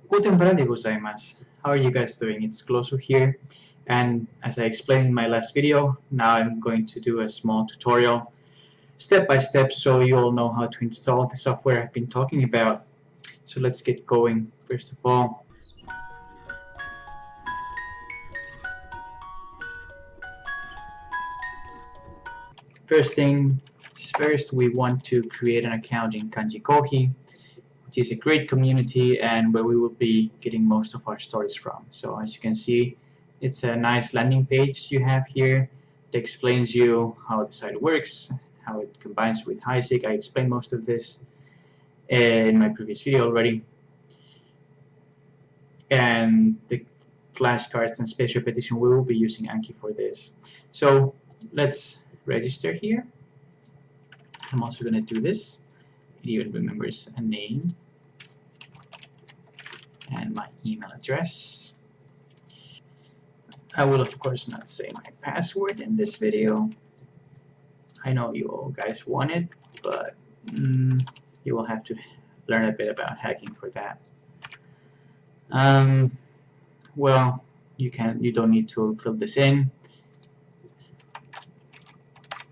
Guten de gozaimasu. How are you guys doing? It's Closer here, and as I explained in my last video, now I'm going to do a small tutorial step by step so you all know how to install the software I've been talking about. So let's get going. First of all, first we want to create an account in Kanji Koohii, which is a great community and where we will be getting most of our stories from. So as you can see, it's a nice landing page you have here that explains you how the site works, how it combines with Heisig. I explained most of this in my previous video already. And the flashcards and space repetition, we will be using Anki for this. So let's register here. I'm also going to do this. It even remembers a name and my email address. I will of course not say my password in this video. I know you all guys want it, but you will have to learn a bit about hacking for that. Well, you don't need to fill this in.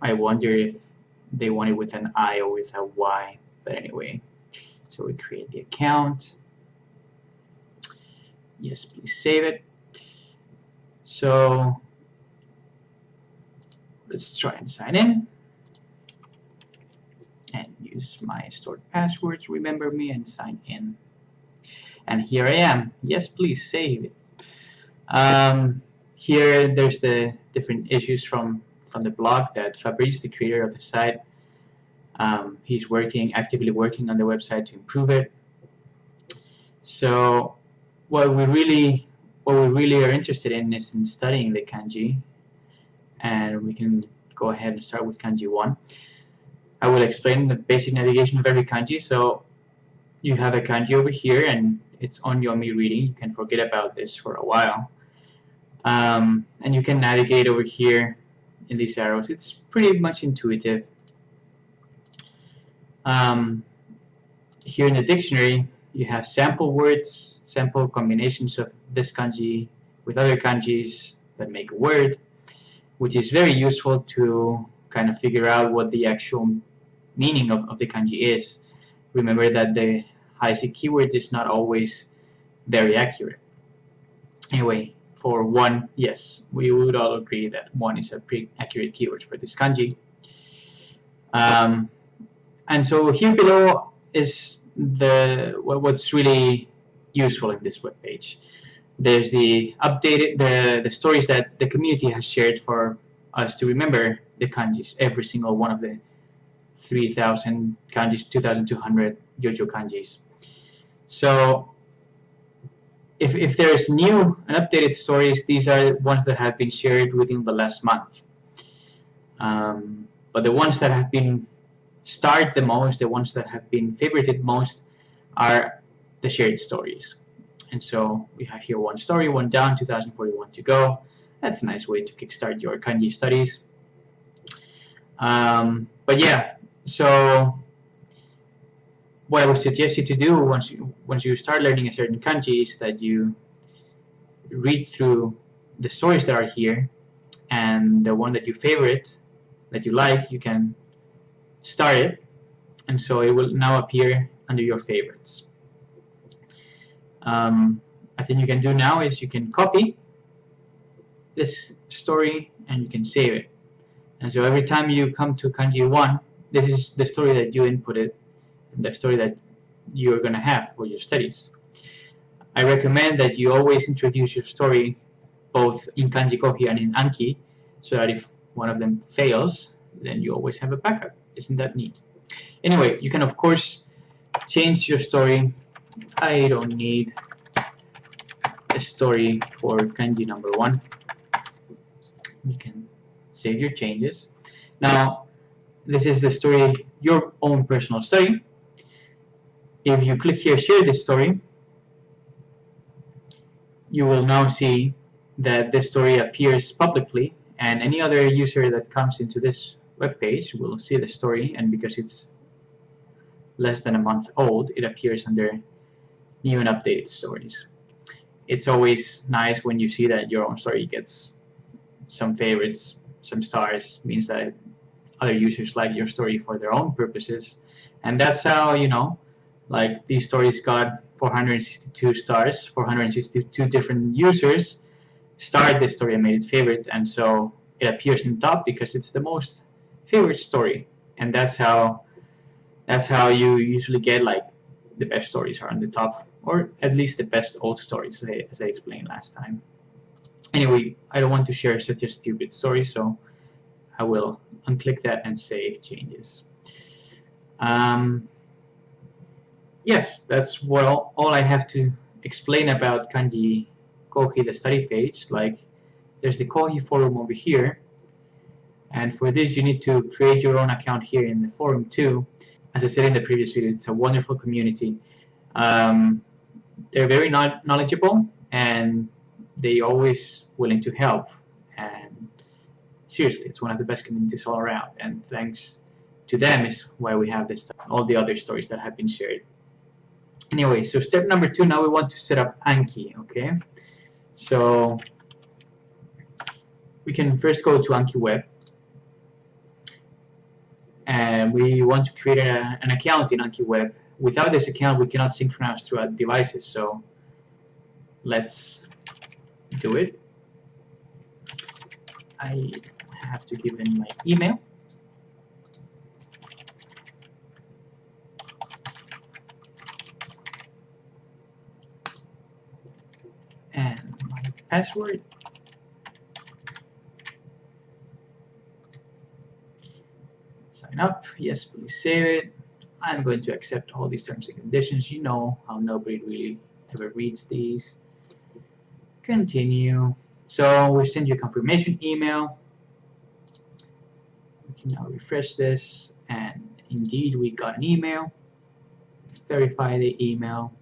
I wonder if they want it with an I or with a Y, but anyway. So we create the account. Yes, please save it. So let's try and sign in and use my stored passwords, remember me, and sign in. And here I am. Yes, please save it. Here there's the different issues from the blog that Fabrice, the creator of the site, he's actively working on the website to improve it. So what we really are interested in is in studying the kanji, and we can go ahead and start with kanji 1. I will explain the basic navigation of every kanji. So you have a kanji over here, and it's on Yomi reading. You can forget about this for a while, and you can navigate over here in these arrows. It's pretty much intuitive. Here in the dictionary, you have sample words, sample combinations of this kanji with other kanjis that make a word, which is very useful to kind of figure out what the actual meaning of the kanji is. Remember that the Heisig keyword is not always very accurate. Anyway, for 1, yes, we would all agree that 1 is a pretty accurate keyword for this kanji. And so here below is what's really useful in this web page. There's the the stories that the community has shared for us to remember the kanjis, every single one of the 3,000 kanjis, 2,200 Yojo kanjis. So if there's new and updated stories, these are ones that have been shared within the last month. But the ones that have been starred the most, the ones that have been favorited most, are the shared stories. And so we have here 1 story, 1 down, 2041 to go. That's a nice way to kickstart your kanji studies. But yeah, so what I would suggest you to do once you start learning a certain kanji is that you read through the stories that are here, and the one that you favorite, that you like, you can start it, and so it will now appear under your favorites. I think you can do now is you can copy this story and you can save it. And so every time you come to kanji 1, this is the story that you inputted, the story that you're going to have for your studies. I recommend that you always introduce your story both in Kanji Koohii and in Anki, so that if one of them fails, then you always have a backup. Isn't that neat? Anyway, you can of course change your story. I don't need a story for kanji number 1. You can save your changes. Now, this is the story, your own personal study. If you click here, share this story, you will now see that this story appears publicly, and any other user that comes into this web page will see the story, and because it's less than a month old, it appears under new and updated stories. It's always nice when you see that your own story gets some favorites, some stars, means that other users like your story for their own purposes. And that's how, you know, like these stories got 462 stars, 462 different users starred this story and made it favorite, and so it appears in top because it's the most favorite story. And that's how you usually get like the best stories are on the top, or at least the best old stories, as I explained last time. Anyway, I don't want to share such a stupid story, so I will unclick that and save changes. Yes, that's all I have to explain about Kanji Koohii, the study page. Like, there's the Koohii forum over here, and for this you need to create your own account here in the forum too. As I said in the previous video, it's a wonderful community. They're very knowledgeable, and they always willing to help. And seriously, it's one of the best communities all around. And thanks to them is why we have this, all the other stories that have been shared. Anyway, so step number 2, now we want to set up Anki, okay? So we can first go to Anki Web, and we want to create an account in Anki Web. Without this account, we cannot synchronize through our devices, so let's do it. I have to give in my email. And my password. Sign up. Yes, please save it. I'm going to accept all these terms and conditions. You know how nobody really ever reads these. Continue. So we send you a confirmation email. We can now refresh this, and indeed we got an email. Verify the email.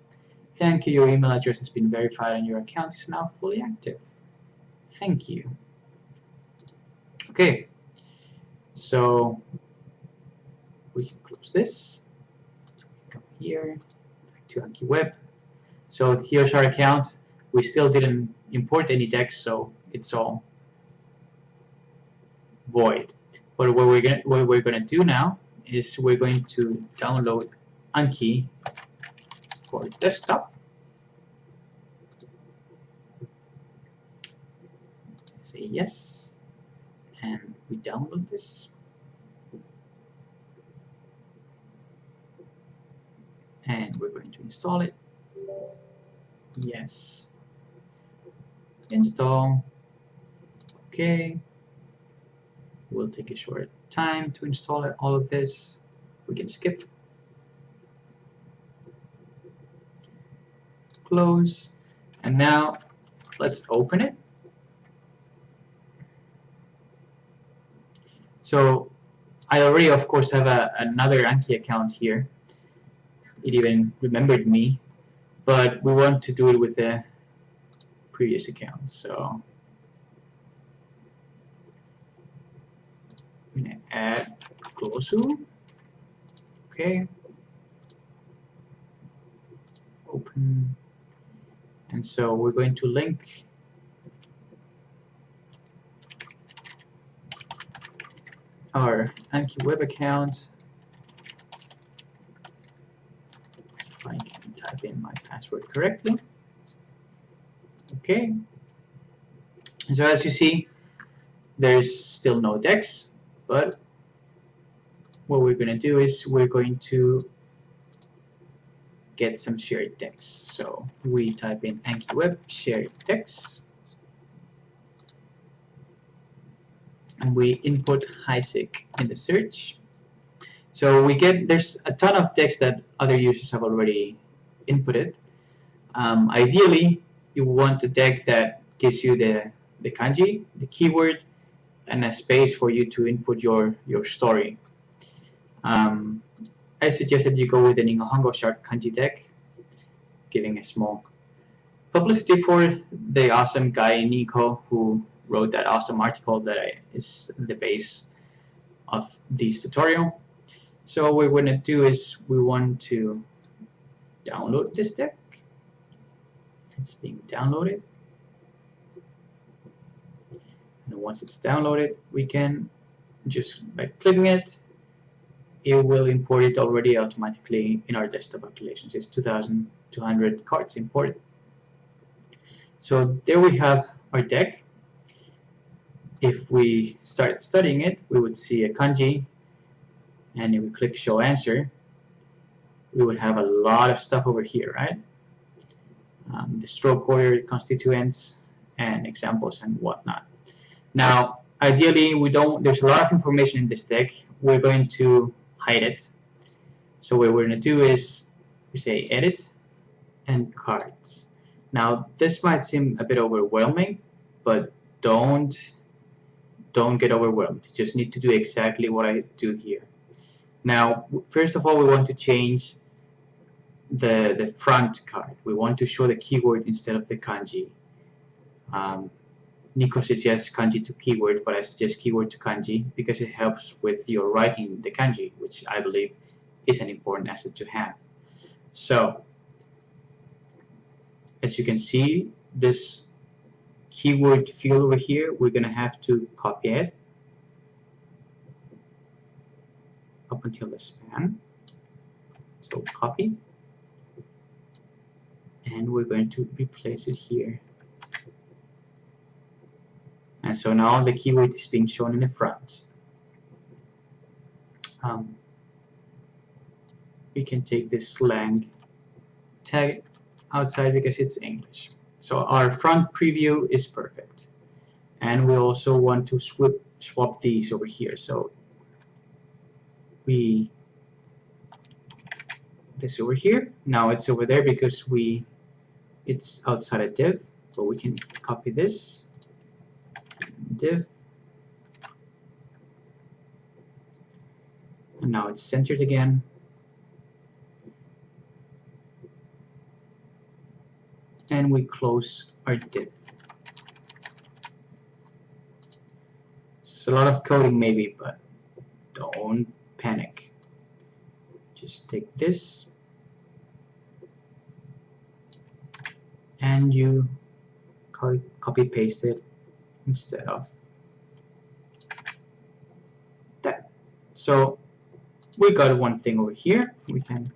Thank you, your email address has been verified and your account is now fully active. Thank you. Okay, so we can close this. Come here to Anki Web. So here's our account. We still didn't import any decks, so it's all void. But what we're gonna do now is we're going to download Anki for desktop. Say yes, and we download this. And we're going to install it. Yes. Install. Okay. Will take a short time to install it, all of this. We can skip. Close. And now let's open it. So I already, of course, have another Anki account here. It even remembered me, but we want to do it with the previous account. So I'm going to add Koohii. Okay. Open. And so we're going to link our Anki web account. I can type in my password correctly. Okay. And so as you see, there's still no decks, but what we're going to do is we're going to get some shared decks. So we type in Anki web shared decks, and we input HiSig in the search. So we get, there's a ton of decks that other users have already inputted. Ideally, you want a deck that gives you the kanji, the keyword, and a space for you to input your story. I suggest that you go with an Nihongo Shark kanji deck, giving a small publicity for the awesome guy Nico who wrote that awesome article that is the base of this tutorial. So what we're going to do is we want to download this deck. It's being downloaded. And once it's downloaded, we can just by clicking it, it will import it already automatically in our desktop applications. It's 2,200 cards imported. So there we have our deck. If we start studying it, we would see a kanji, and if we click show answer, we would have a lot of stuff over here, right? The stroke order, constituents, and examples and whatnot. Now, ideally, there's a lot of information in this deck. We're going to hide it. So what we're going to do is we say edit and cards. Now, this might seem a bit overwhelming, but don't get overwhelmed. You just need to do exactly what I do here. Now, first of all, we want to change the front card. We want to show the keyword instead of the kanji. Nico suggests kanji to keyword, but I suggest keyword to kanji because it helps with your writing the kanji, which I believe is an important asset to have. So, as you can see, this keyword field over here, we're going to have to copy it up until the span. So copy, and we're going to replace it here. And so now the keyword is being shown in the front. We can take this slang tag outside because it's English. So our front preview is perfect. And we also want to swap these over here. So this over here. Now it's over there because it's outside a div, but we can copy this div. And now it's centered again. And we close our div. It's a lot of coding maybe, but don't panic. Just take this and you copy paste it instead of that. So we got one thing over here. We can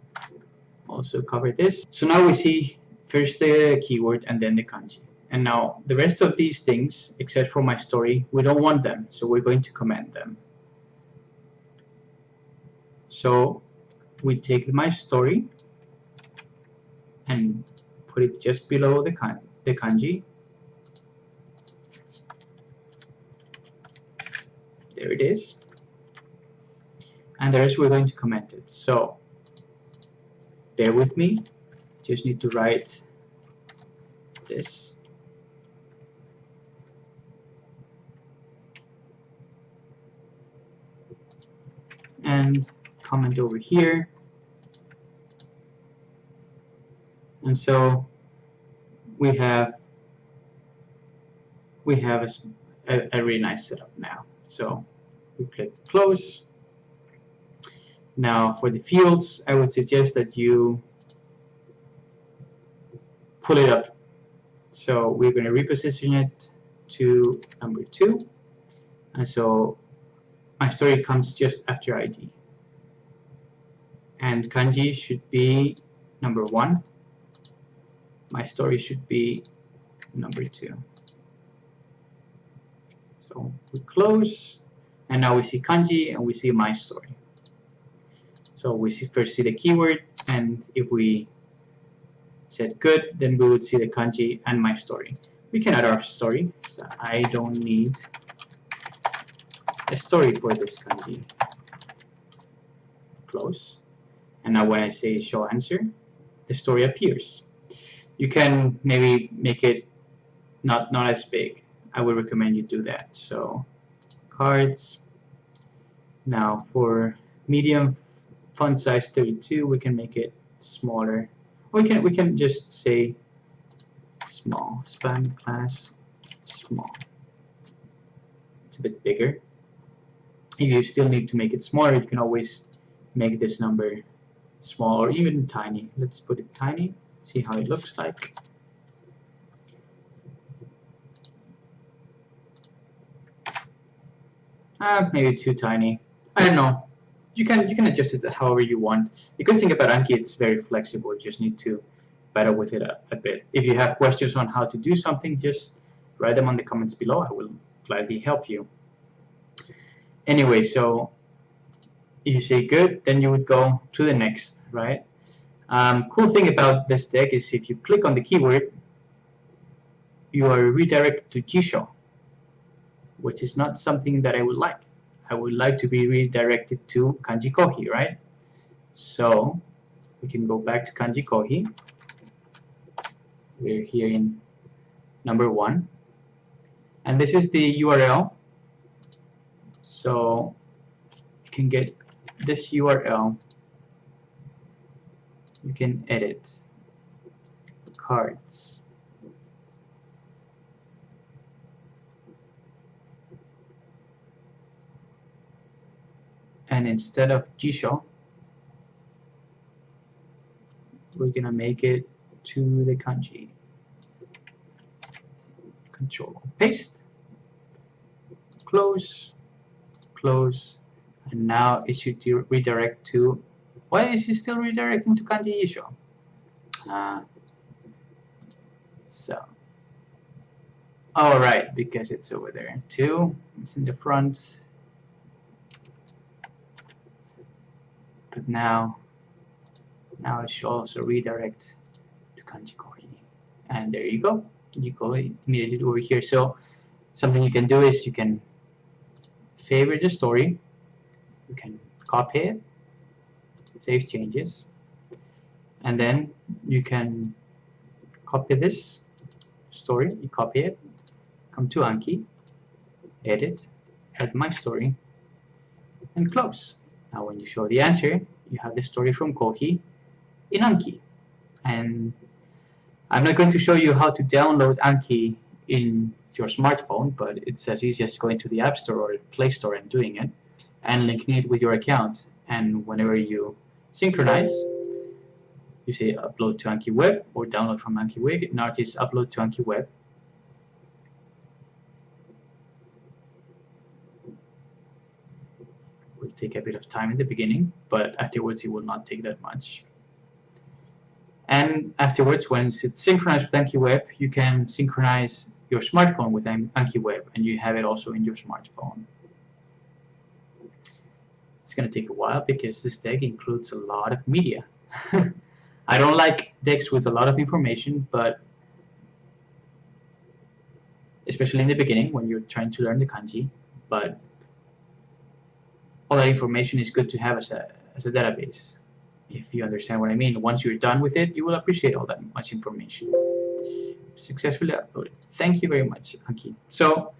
also cover this. So now we see first the keyword and then the kanji. And now the rest of these things, except for my story, we don't want them, so we're going to comment them. So we take my story and put it just below the kanji. There it is. And the rest we're going to comment it. So bear with me. Just need to write this. And comment over here. And so we have a really nice setup now. So we click close. Now for the fields, I would suggest that you pull it up. So we're going to reposition it to number 2. And so my story comes just after ID. And kanji should be number 1. My story should be number 2. So we close, and now we see kanji and we see my story. So we first see the keyword, and if we said good, then we would see the kanji and my story. We can add our story. So I don't need a story for this kanji. Close. And now when I say show answer, the story appears. You can maybe make it not as big. I would recommend you do that. So cards. Now for medium font size 32, we can make it smaller. Or we can just say small. Span class small. It's a bit bigger. If you still need to make it smaller, you can always make this number small or even tiny. Let's put it tiny. See how it looks like. Maybe too tiny. I don't know. You can adjust it however you want. The good thing about Anki, it's very flexible. You just need to battle with it a bit. If you have questions on how to do something, just write them on the comments below. I will gladly help you. Anyway, so if you say good, then you would go to the next, right? Cool thing about this deck is if you click on the keyword, you are redirected to Jisho, which is not something that I would like. I would like to be redirected to Kanji Koohii, right? So we can go back to Kanji Koohii. We're here in number 1. And this is the URL. So you can get this URL. You can edit cards. And instead of Jisho, we're gonna make it to the kanji. Control paste, close, close, and now it should redirect to. Why is it still redirecting to Kanji Jisho? So, all right, because it's over there too. It's in the front. But now it should also redirect to Kanji Koohii. And there you go. You go immediately over here. So something you can do is you can favorite the story. You can copy it, save changes, and then you can copy this story. You copy it, come to Anki, edit, add my story, and close. Now when you show the answer, you have the story from Koohii in Anki. And I'm not going to show you how to download Anki in your smartphone, but it's as easy as going to the App Store or Play Store and doing it, and linking it with your account. And whenever you synchronize, you say upload to Anki Web or download from Anki Web. In our case, upload to Anki Web. It will take a bit of time in the beginning, but afterwards it will not take that much. And afterwards, when it's synchronized with Anki Web, you can synchronize your smartphone with Anki Web, and you have it also in your smartphone. It's going to take a while because this deck includes a lot of media. I don't like decks with a lot of information, but especially in the beginning when you're trying to learn the kanji, but all that information is good to have as a database. If you understand what I mean, once you're done with it, you will appreciate all that much information. Successfully uploaded. Thank you very much, Anki. So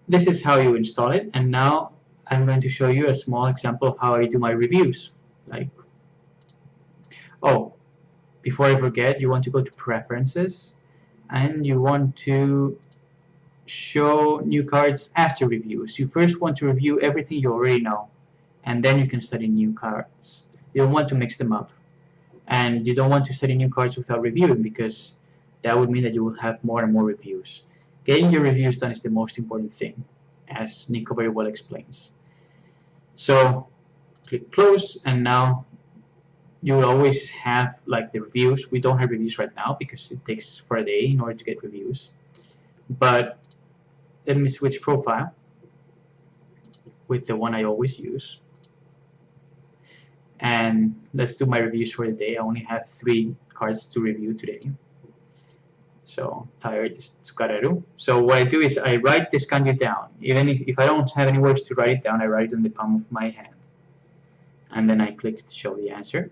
this is how you install it, and now I'm going to show you a small example of how I do my reviews. Oh, before I forget, you want to go to Preferences, and you want to show new cards after reviews. You first want to review everything you already know, and then you can study new cards. You don't want to mix them up, and you don't want to study new cards without reviewing, because that would mean that you will have more and more reviews. Getting your reviews done is the most important thing, as Nico very well explains. So click close, and now you will always have the reviews. We don't have reviews right now because it takes for a day in order to get reviews. But let me switch profile with the one I always use. And let's do my reviews for the day. I only have 3 cards to review today. So tired is Tsukareru. So what I do is I write this kanji down. Even if I don't have any words to write it down, I write it in the palm of my hand. And then I click to show the answer.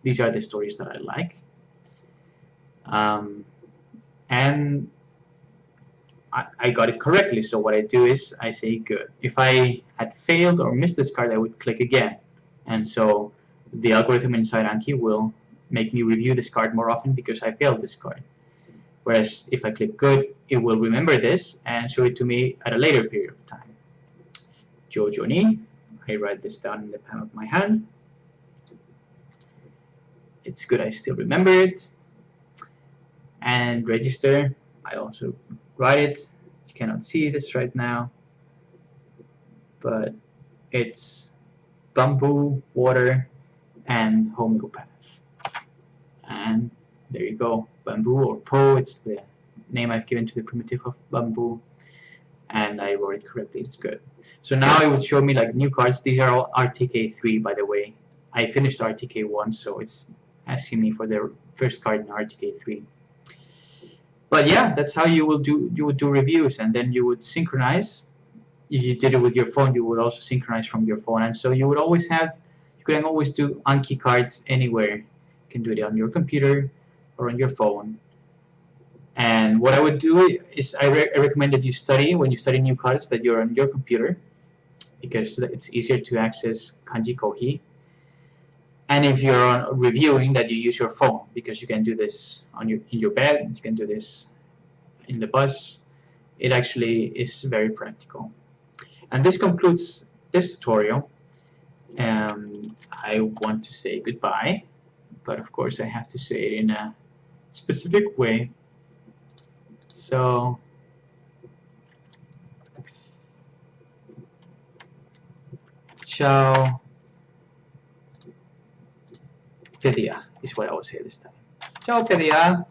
These are the stories that I like. And I got it correctly. So what I do is I say good. If I had failed or missed this card, I would click again. And so the algorithm inside Anki will make me review this card more often because I failed this card. Whereas if I click good, it will remember this and show it to me at a later period of time. Jojo ni, I write this down in the palm of my hand. It's good I still remember it. And register, I also write it. You cannot see this right now, but it's bamboo, water, and homeopath. And there you go, bamboo or po, it's the name I've given to the primitive of bamboo, and I wrote it correctly, it's good. So now it would show me like new cards. These are all RTK3, by the way. I finished RTK1, so it's asking me for the first card in RTK3. But yeah, that's how you would do reviews, and then you would synchronize. If you did it with your phone, you would also synchronize from your phone, and so you would always have, you can always do Anki cards anywhere. You can do it on your computer or on your phone. And what I would do is I recommend that you study, when you study new cards, that you're on your computer, because it's easier to access Kanji Koohii. And if you're reviewing, that you use your phone, because you can do this in your bed, you can do this in the bus. It actually is very practical. And this concludes this tutorial. I want to say goodbye, but of course I have to say it in a specific way. So, ciao, pedia is what I will say this time. Ciao, pedia.